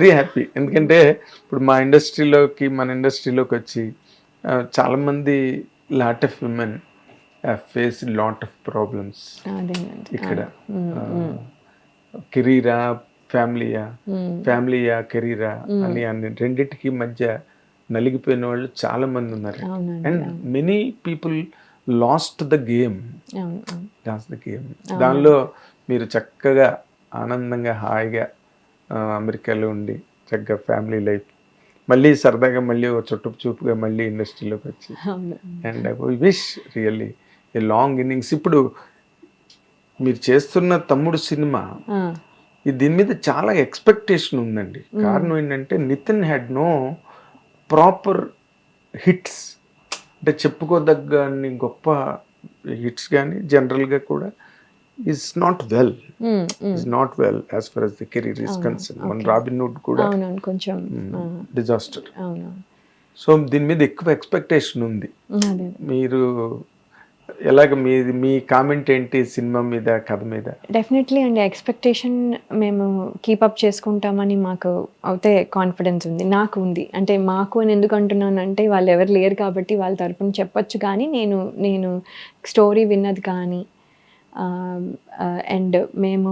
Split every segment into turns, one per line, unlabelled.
Very happy. ఎందుకంటే ఇప్పుడు మన ఇండస్ట్రీలోకి వచ్చి చాలామంది lot of women face lot of problems ఇక్కడ. కెరీరా ఫ్యామిలీయా కెరీరా అని రెండింటికి మధ్య నలిగిపోయిన వాళ్ళు చాలా మంది ఉన్నారు. And many people last the game. దానిలో మీరు చక్కగా ఆనందంగా హాయిగా అమెరికాలో ఉండి చక్కగా ఫ్యామిలీ లైఫ్ మళ్ళీ సరదాగా మళ్ళీ ఒక చూపుగా మళ్ళీ ఇండస్ట్రీలోకి వచ్చి and I wish really a long innings. ఇప్పుడు మీరు చేస్తున్న తమ్ముడు సినిమా దీని మీద చాలా ఎక్స్పెక్టేషన్ ఉందండి. కారణం ఏంటంటే Nitin had no proper hits, అంటే చెప్పుకోదగ్గ గొప్ప హిట్స్ కానీ జనరల్గా కూడా is not well as far as the career is concerned. One Robin Hood కూడా
కొంచెం
డిజాస్టర్. సో దీని మీద ఎక్కువ ఎక్స్పెక్టేషన్ ఉంది. మీరు ఎలాగ మీ కామెంట్ ఏంటి సినిమా మీద, కథ మీద?
డెఫినెట్లీ అండి, ఎక్స్పెక్టేషన్ మేము కీపప్ చేసుకుంటామని మాకు అయితే కాన్ఫిడెన్స్ ఉంది, నాకు ఉంది. అంటే మాకు అని ఎందుకు అంటున్నానంటే వాళ్ళు ఎవరు లేరు కాబట్టి వాళ్ళ తరపున చెప్పొచ్చు. కానీ నేను స్టోరీ విన్నది కానీ అండ్ మేము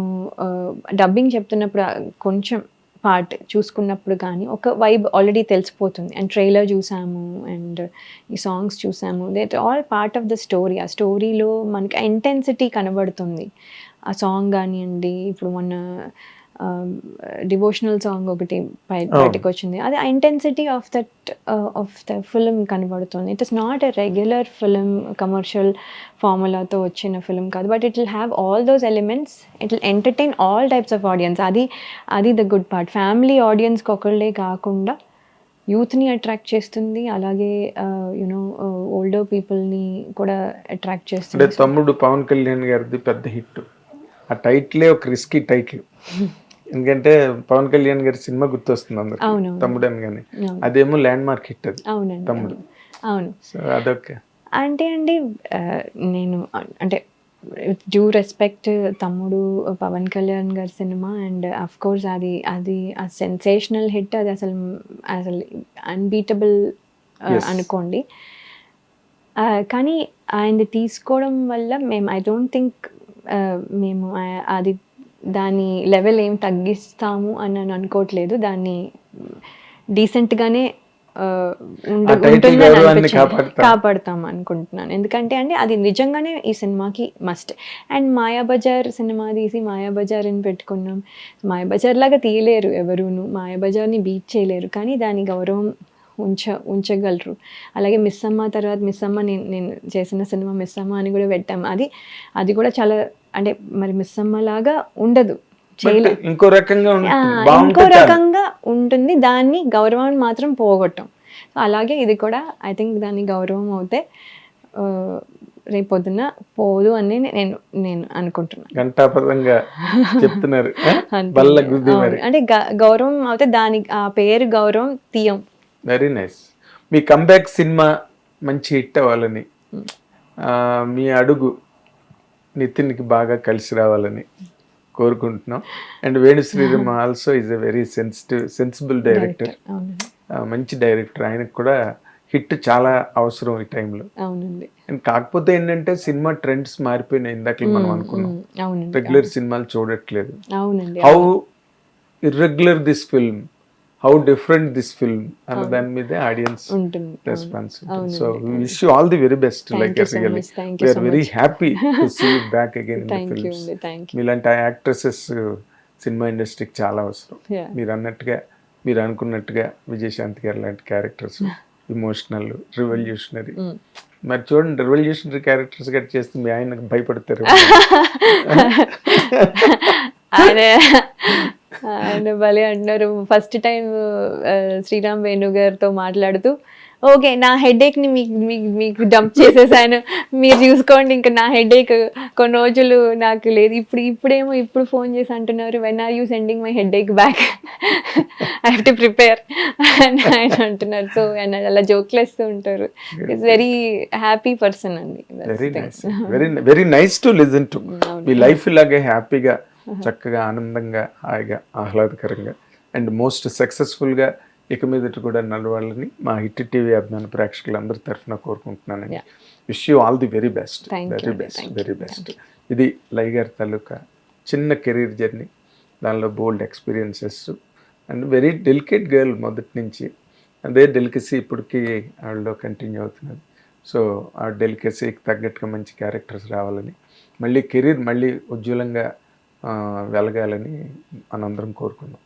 డబ్బింగ్ చెప్తున్నప్పుడు కొంచెం పార్ట్ చూసుకున్నప్పుడు కానీ ఒక వైబ్ ఆల్రెడీ తెలిసిపోతుంది. అండ్ ట్రైలర్ చూసాము అండ్ ఈ సాంగ్స్ చూసాము, that all part of the story. ఆ స్టోరీలో మనకి ఇంటెన్సిటీ కనబడుతుంది. ఆ సాంగ్ కానివ్వండి, ఇప్పుడు మొన్న డివోషనల్ సాంగ్ ఒకటి బయటకు వచ్చింది, అది ఆ ఇంటెన్సిటీ ఆఫ్ ద ఫిలిం కనబడుతుంది. It is not a regular film, commercial ఫార్ములాతో వచ్చిన ఫిలిం కాదు, but it will have all those elements. It will entertain all types of audience. అది ద గుడ్ పార్ట్. ఫ్యామిలీ ఆడియన్స్కి ఒకళ్ళే కాకుండా యూత్ని అట్రాక్ట్ చేస్తుంది, అలాగే యునో ఓల్డర్ పీపుల్ని కూడా అట్రాక్ట్ చేస్తుంది.
తమ్ముడు పవన్ కళ్యాణ్ గారిది పెద్ద హిట్. ఆ టైటిలే ఒక రిస్కీ టైటిల్. ఎందుకంటే పవన్ కళ్యాణ్ గారి సినిమా గుర్తొస్తుంది అందరు, తమ్ముడు అని. కానీ అదేమో ల్యాండ్ మార్క్ హిట్ అది తమ్ముడు.
అవును,
అదొకే.
అంటే అండి నేను అంటే డ్యూ రెస్పెక్ట్, తమ్ముడు పవన్ కళ్యాణ్ గారి సినిమా అండ్ అఫ్ కోర్స్ అది ఆ సెన్సేషనల్ హిట్. అది అసలు అన్బీటబుల్ అనుకోండి. కానీ ఆయనది తీసుకోవడం వల్ల మేము ఐ డోంట్ థింక్ మేము అది దాని లెవెల్ ఏం తగ్గిస్తాము అని అనుకోవట్లేదు. దాన్ని డీసెంట్గానే కాపాడుతాం అనుకుంటున్నాను. ఎందుకంటే అండి అది నిజంగానే ఈ సినిమాకి మస్ట్. అండ్ మాయాబజార్ సినిమా తీసి మాయాబజార్ అని పెట్టుకున్నాం. మాయాబజార్ లాగా తీయలేరు ఎవరును, మాయాబజార్ని బీట్ చేయలేరు, కానీ దాని గౌరవం ఉంచగలరు. అలాగే మిస్సమ్మ తర్వాత మిస్సమ్మ, నేను చేసిన సినిమా మిస్సమ్మ అని కూడా పెట్టాం. అది కూడా చాలా, అంటే మరి మిస్సమ్మ లాగా ఉండదు,
ఇంకో రకంగా
ఉంటుంది. దాన్ని గౌరవాన్ని మాత్రం పోగొట్టాం. అలాగే ఇది కూడా ఐ థింక్ దాన్ని గౌరవం అవుతే రేపొద్దున పోదు అని నేను అనుకుంటున్నాను. అంటే గౌరవం అవుతే దాని ఆ పేరు గౌరవం తీయం.
Very nice. మీ కంబ్యాక్ సినిమా మంచి హిట్ అవ్వాలని, మీ అడుగు నితిన్కి బాగా కలిసి రావాలని కోరుకుంటున్నాం. And Venu Sriram also is a very sensible director, మంచి డైరెక్టర్. ఆయనకు కూడా హిట్ చాలా అవసరం ఈ టైంలో. అండ్ కాకపోతే ఏంటంటే సినిమా ట్రెండ్స్ మారిపోయినాయి. ఇందాక మనం అనుకున్నాం రెగ్యులర్ సినిమాలు చూడట్లేదు. How irregular this film, how different this film అన్న దాని మీద audience response. So wish you all the very best. Like really we are very happy to see you back again in the films. మీలాంటి actresses cinema ఇండస్ట్రీకి చాలా అవసరం. మీరు అనుకున్నట్టుగా విజయశాంతి గారు లాంటి క్యారెక్టర్స్, ఇమోషనల్, రివల్యూషనరీ. మరి చూడండి, రివల్యూషనరీ క్యారెక్టర్స్ గట్టి చేస్తే మీ ఆయన భయపడతారు.
ఆయన భలే అంటున్నారు. ఫస్ట్ టైం శ్రీరామ్ వేణు గారితో మాట్లాడుతూ, ఓకే నా హెడేక్ని మీకు డంప్ చేసేసాను, మీరు చూసుకోండి, ఇంకా నా హెడేక్ కొన్ని రోజులు నాకు లేదు. ఇప్పుడు ఫోన్ చేసి అంటున్నారు, when are you sending my headache back, I have to prepare అని ఆయన అంటున్నారు. సో ఆయన అలా జోక్లు వేస్తూ ఉంటారు. ఇట్స్ వెరీ హ్యాపీ పర్సన్ అండి.
Very nice to listen to. మీ లైఫ్ ఇలాగే హ్యాపీగా, చక్కగా, ఆనందంగా, హాయిగా, ఆహ్లాదకరంగా అండ్ మోస్ట్ సక్సెస్ఫుల్గా ఇక మీదట కూడా నడవాలని మా హిట్ టీవీ అభిమాన ప్రేక్షకులందరి తరఫున కోరుకుంటున్నానండి. Wish you all the very best, very best. ఇది లై గారి తాలూకా చిన్న కెరీర్ జర్నీ, దానిలో bold experiences and very delicate girl మొదటి నుంచి. అదే డెలికసీ ఇప్పటికీ ఆవిడలో కంటిన్యూ అవుతున్నది. సో ఆ డెలికసీకి తగ్గట్టుగా మంచి క్యారెక్టర్స్ రావాలని, మళ్ళీ కెరీర్ మళ్ళీ ఉజ్వలంగా వెలగాలని మనందరం కోరుకుందాం.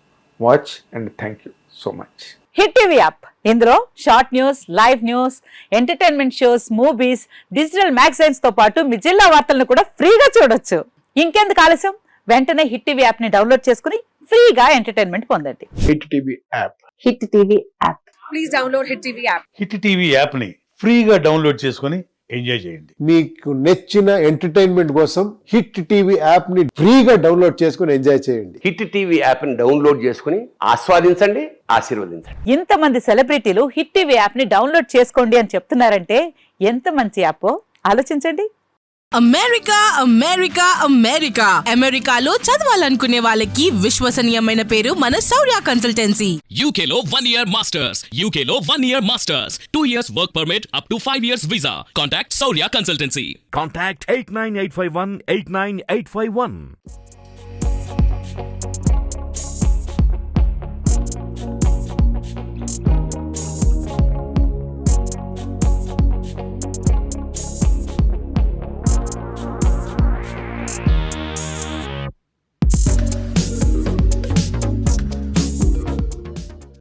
Watch and thank you so much.
Hit TV app, ఇందులో short news, live news, entertainment shows, movies, digital magazines తో పాటు మీ జిల్లా వార్తలను కూడా ఫ్రీగా చూడొచ్చు. ఇంకెందుకు ఆలస్యం, వెంటనే హిట్ టీవీ యాప్ ని డౌన్లోడ్ చేసుకుని ఫ్రీగా ఎంటర్టైన్మెంట్ పొందండి.
Hit TV app.
Hit TV app.
Please download Hit TV app.
Hit TV యాప్ని ఫ్రీగా డౌన్లోడ్ చేసుకొని ఎంజాయ్ చేయండి.
మీకు నచ్చిన ఎంటర్టైన్మెంట్ కోసం హిట్ టీవీ యాప్ ని ఫ్రీగా డౌన్లోడ్ చేసుకుని ఎంజాయ్ చేయండి.
హిట్ టీవీ యాప్ని డౌన్లోడ్ చేసుకుని ఆస్వాదించండి, ఆశీర్వదించండి.
ఇంతమంది సెలబ్రిటీలు హిట్ టీవీ యాప్ ని డౌన్లోడ్ చేసుకోండి అని చెప్తున్నారంటే ఎంత మంచి యాప్ ఆలోచించండి.
అమెరికా అమెరికా అమెరికా అమెరికాలో చదవాలనుకునే వాళ్ళకి విశ్వసనీయమైన పేరు మన శౌర్య consultancy.
UK Law 1 Year Masters. UK Law 1 Year Masters. 2 years work permit up to 5 years visa. Contact Saurya Consultancy.
Contact 89851 89851.